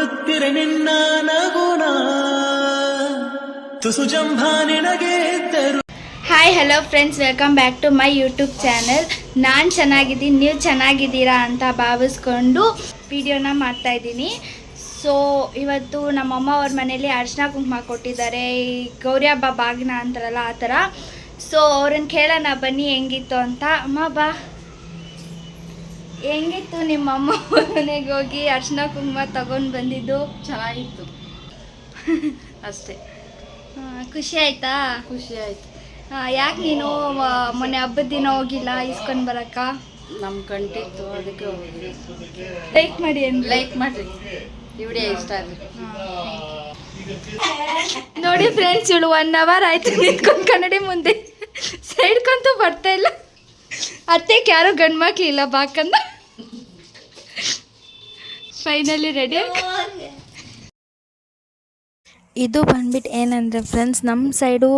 ನೋಡುತ್ತಿರೆ ನಿನ್ನ ನಗುನ ತುಸು ಜಂಭಾನಿನಗೆ ಎದ್ದರು. Hi hello friends, welcome back to my YouTube channel. ನಾನು ಚೆನ್ನಾಗಿದ್ದೀನಿ, ನೀವು ಚೆನ್ನಾಗಿದ್ದೀರಾ ಅಂತ ಭಾವಿಸ್ಕೊಂಡು ವಿಡಿಯೋನ ಮಾಡ್ತಾಯಿದ್ದೀನಿ. ಸೊ ಇವತ್ತು ನಮ್ಮಮ್ಮ ಅವ್ರ ಮನೇಲಿ ಅರಿಶಿನ ಕುಂಕುಮ ಕೊಟ್ಟಿದ್ದಾರೆ, ಈ ಗೌರಿ ಹಬ್ಬ ಬಾಗಿನ ಅಂತಾರಲ್ಲ ಆ ಥರ. ಸೊ ಅವ್ರನ್ನ ಕೇಳೋಣ ಬನ್ನಿ ಹೆಂಗಿತ್ತು ಅಂತ. ಅಮ್ಮ ಬಾ, ಹೆಂಗಿತ್ತು ನಿಮ್ಮಮ್ಮ ಮನೆಗೆ ಹೋಗಿ ಅರಿಶಿನ ಕುಂಕುಮ ತಗೊಂಡು ಬಂದಿದ್ದು? ಚೆನ್ನಾಗಿತ್ತು ಅಷ್ಟೇ. ಖುಷಿ ಆಯ್ತಾ? ಖುಷಿ ಆಯ್ತು. ಯಾಕೆ ನೀನು ಮೊನ್ನೆ ಹಬ್ಬದ ದಿನ ಹೋಗಿಲ್ಲ ಇಸ್ಕೊಂಡು ಬರಕ್ಕ? ನಮ್ಮ ಕಂಟಿತ್ತು, ಅದಕ್ಕೆ ಹೋಗಿದ್ವಿ. ಲೈಕ್ ಮಾಡಿ ಅಂತ. ಲೈಕ್ ಮಾಡಿರಿ, ಈ ವಿಡಿಯೋ ಇಷ್ಟ ಆಗಲಿ. ನೋಡಿ ಫ್ರೆಂಡ್ಸ್, ಇವಳು 1 hour ಆಯ್ತು ನಿಂತ್ಕೊಂಡು ಕನ್ನಡಿ ಮುಂದೆ ಸೈಡ್ಕಂತೂ ಬರ್ತಾ ಇಲ್ಲ. ಅತ್ತೆಗೆ ಯಾರೋ ಗಂಡು ಮಕ್ಳು ಇಲ್ಲ ಬಾಕಂದ. Finally ready. ಇದು ಬಂದ್ಬಿಟ್ಟು ಏನಂದರೆ ಫ್ರೆಂಡ್ಸ್, ನಮ್ಮ ಸೈಡು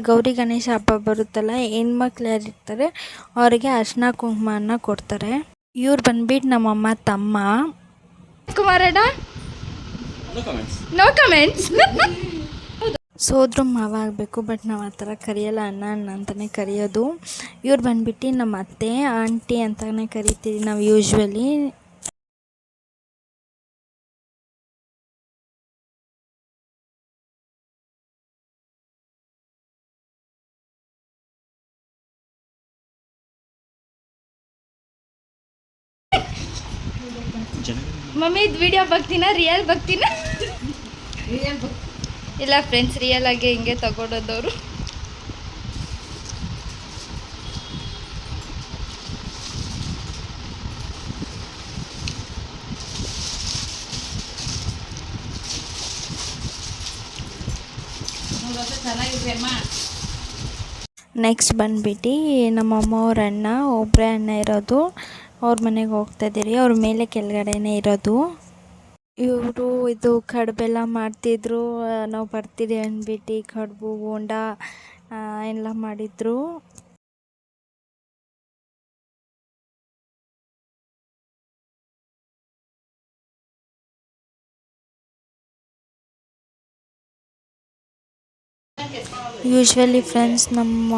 ಗೌರಿ ಗಣೇಶ ಹಬ್ಬ ಬರುತ್ತಲ್ಲ, ಹೆಣ್ಮಕ್ಳು ಯಾರಿರ್ತಾರೆ ಅವರಿಗೆ ಅರಿಶಿನ ಕುಂಕುಮನ ಕೊಡ್ತಾರೆ. ಇವ್ರು ಬಂದ್ಬಿಟ್ಟು ನಮ್ಮಮ್ಮ ತಮ್ಮ. ಕುಮಾರಣ್ಣ ನೋ ಕಮೆಂಟ್ಸ್. ಸೋದ್ರ ಮಾವ ಆಗಬೇಕು, ಬಟ್ ನಾವು ಆ ಥರ ಕರೆಯಲ್ಲ, ಅಣ್ಣ ಅಂತಲೇ ಕರೆಯೋದು. ಇವ್ರು ಬಂದ್ಬಿಟ್ಟು ನಮ್ಮ ಅತ್ತೆ, ಆಂಟಿ ಅಂತಲೇ ಕರಿತೀವಿ ನಾವು ಯೂಶ್ವಲಿ. ಮಮ್ಮಿ ಇದು ವಿಡಿಯೋ ಬರ್ತೀನ, ರಿಯಲ್ ಬರ್ತೀನ? ಇಲ್ಲ ಫ್ರೆಂಡ್ಸ್, ರಿಯಲ್ ಆಗಿ ಹಿಂಗೆ ತಗೊಳೋದವರು. ನೆಕ್ಸ್ಟ್ ಬಂದ್ಬಿಟ್ಟು ನಮ್ಮಮ್ಮ ಅವ್ರ ಅಣ್ಣ, ಒಬ್ಬರೇ ಅಣ್ಣ ಇರೋದು, ಅವ್ರ ಮನೆಗೆ ಹೋಗ್ತಾಯಿದ್ದೀರಿ. ಅವ್ರ ಮೇಲೆ ಕೆಳಗಡೆನೇ ಇರೋದು. ಇವರು ಇದು ಕಡುಬೆಲ್ಲ ಮಾಡ್ತಿದ್ರು, ನಾವು ಬರ್ತೀರಿ ಅಂದ್ಬಿಟ್ಟು ಕಡುಬು ಬೋಂಡ ಎಲ್ಲ ಮಾಡಿದ್ರು. ಯೂಶ್ವಲಿ ಫ್ರೆಂಡ್ಸ್, ನಮ್ಮ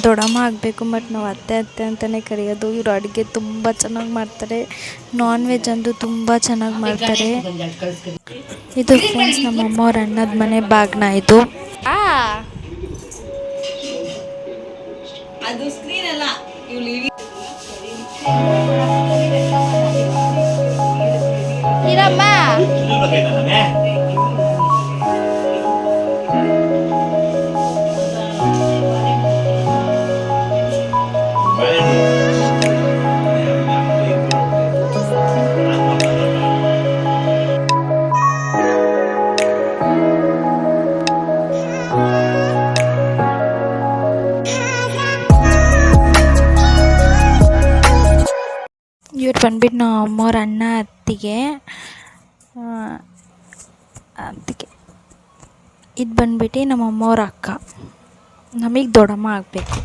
ದೊಡ್ಡಮ್ಮ ಆಗಬೇಕು, ಬಟ್ ನಾವು ಅತ್ತೆ ಅತ್ತೆ ಅಂತಲೇ ಕರೆಯೋದು. ಇವರು ಅಡುಗೆ ತುಂಬ ಚೆನ್ನಾಗಿ ಮಾಡ್ತಾರೆ, ನಾನ್ ವೆಜ್ ಅಂತೂ ತುಂಬ ಚೆನ್ನಾಗಿ ಮಾಡ್ತಾರೆ. ಇದು ಫ್ರೆಂಡ್ಸ್ ನಮ್ಮಮ್ಮ ಅವ್ರ ಅಣ್ಣದ ಮನೆ ಬಾಗ್ನ ಇದು. ಅದು ಸ್ಕ್ರೀನ್ ಅಲ್ಲ, ಇರಮ್ಮ. ಇವ್ರು ಬಂದ್ಬಿಟ್ಟು ನಾವು ಅಮ್ಮವ್ರ ಅಣ್ಣ ಅತ್ತಿಗೆ. ಇದು ಬಂದ್ಬಿಟ್ಟು ನಮ್ಮ ಅಮ್ಮವ್ರ ಅಕ್ಕ, ನಮಗೆ ದೊಡ್ಡಮ್ಮ ಆಗಬೇಕು.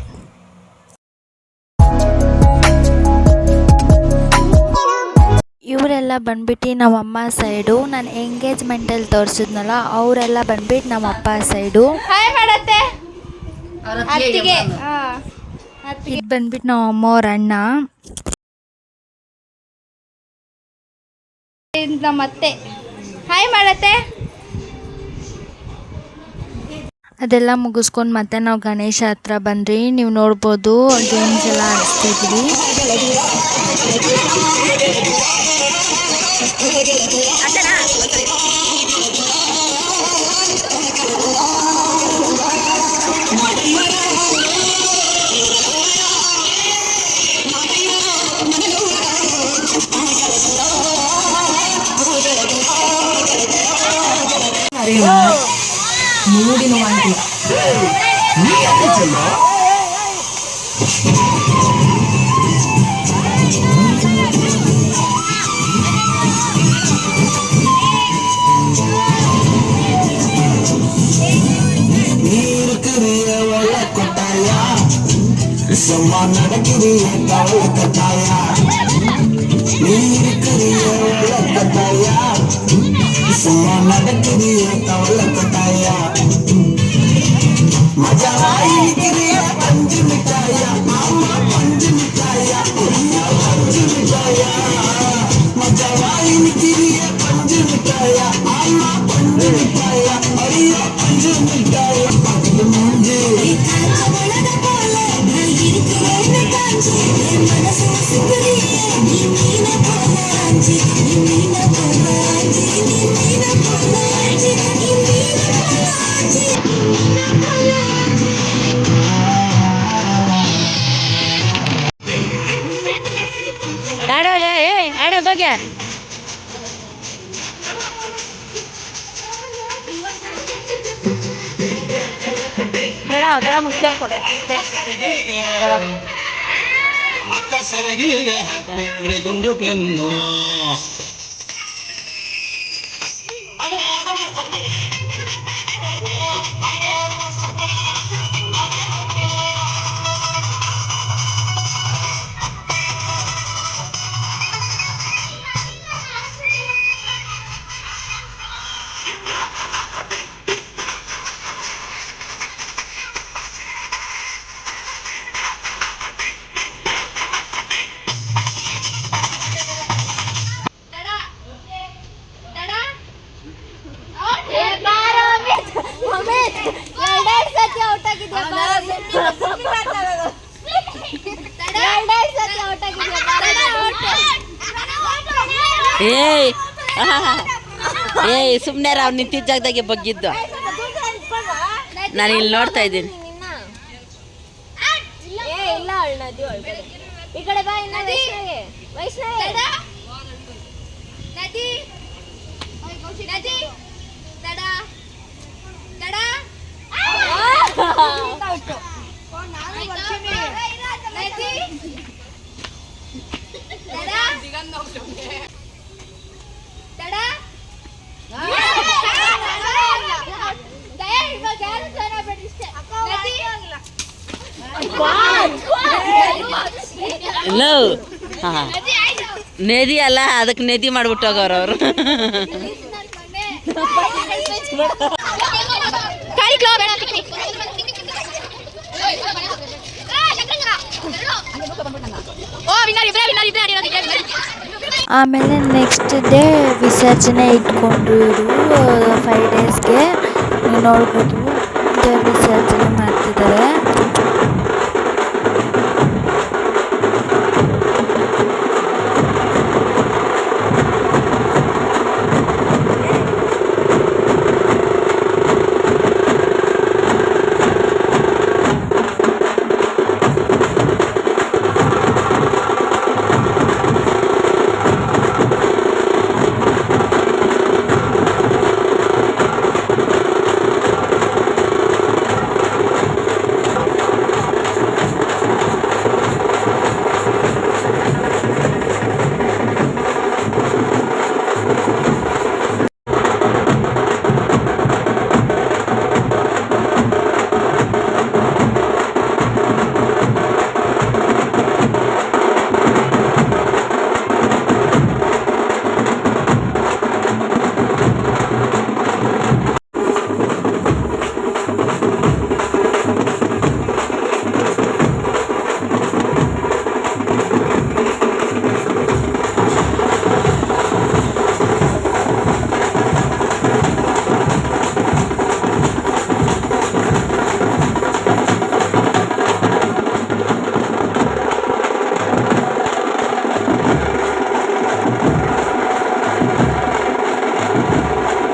ಇವರೆಲ್ಲ ಬಂದ್ಬಿಟ್ಟು ನಮ್ಮಮ್ಮ ಸೈಡು. ನಾನು ಎಂಗೇಜ್ಮೆಂಟಲ್ಲಿ ತೋರಿಸಿದ್ನಲ್ಲ, ಅವರೆಲ್ಲ ಬಂದ್ಬಿಟ್ಟು ನಮ್ಮ ಅಪ್ಪ ಸೈಡು. ಹಾಯ್ ಮಾಡತ್ತೆ ಅತ್ತಿಗೆ. ಇದು ಬಂದ್ಬಿಟ್ಟು ನಮ್ಮ ಅಮ್ಮವ್ರ ಅಣ್ಣ, ನಮ್ಮ ಅತ್ತೆ. ಹಾಯ್ ಮಾಡತ್ತೆ. ಅದೆಲ್ಲ ಮುಗಿಸ್ಕೊಂಡು ಮತ್ತೆ ನಾವು ಗಣೇಶ ಹತ್ರ ಬಂದ್ರಿ. ನೀವು ನೋಡ್ಬೋದು, ಗೇಮ್ಸ್ ಎಲ್ಲ ಆಡಿಸ್ತಿದ್ವಿ. ಮೂಡಿನ ಮಾಡಿಲ್ಲ. ನೀರು ಕರಿಯ ಒಳ್ಳೆ ಕೊಟ್ಟಾಯ, ಸಮ ನಡಕಿರಿಯ ಕಟ್ಟಾಯ. ನೀರು ಕರಿಯ ಒಳ್ಳೆ ಕೊಟ್ಟಾಯ, ತವಳ ಕೊಟ್ಟಾಯ ಮಜಾ ಇಕ್ಕಿರಿಯ ಪಂಜು ಮಿಠಾಯ ಅಮ್ಮ ಪಂಜು ಮಿಠಾಯ ಪಂಜು ಮಿಠಾಯ ಮಜಾ ಇಕ್ಕಿರಿಯ ಪಂಜು ಮಿಠಾಯ ಅಮ್ಮ ಪಂಜು ಮಿಠಾಯ ಅಯ್ಯೋ ಪಂಜು ಮಿಠಾಯ ಪಂಜು ಮುಂಜಿ ಆಡೋ ಬಗ್ಗೆ ಗುಂಡು ಪೆನ್ನು ಏಯ್ ಸುಮ್ಮನೆ ಅವ್ನು ನಿಂತಿದ್ದ ಜಾಗದಾಗೆ ಬಗ್ಗಿದ್ದು ನಾನು ಇಲ್ಲಿ ನೋಡ್ತಾ ಇದ್ದೀನಿ ಈ ಕಡೆ ಬಾ ಇನ್ನ ವೈಷ್ಣವಿ ನದಿ ನದಿ ತಡ ತಡ ನದಿ ಅಲ್ಲ ಅದಕ್ಕೆ ನದಿ ಮಾಡ್ಬಿಟ್ಟು ಹೋಗೋರು ಅವರು ಆಮೇಲೆ ನೆಕ್ಸ್ಟ್ ಡೇ ವಿಸರ್ಜನೆ ಇಟ್ಕೊಂಡ್ರು ಇವರು 5 ಡೇಸ್ಗೆ ನೋಡ್ಬೋದು ದೇವ್ರ ವಿಸರ್ಜನೆ ಮಾಡ್ತಿದ್ದಾರೆ.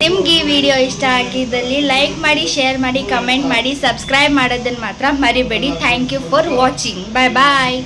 ನಿಮ್ಗೆ ಈ ವಿಡಿಯೋ ಇಷ್ಟ ಆಗಿದ್ದಲ್ಲಿ ಲೈಕ್ ಮಾಡಿ, ಶೇರ್ ಮಾಡಿ, ಕಮೆಂಟ್ ಮಾಡಿ, ಸಬ್ಸ್ಕ್ರೈಬ್ ಮಾಡೋದನ್ನು ಮಾತ್ರ ಮರಿಬೇಡಿ. Thank you for watching. Bye bye.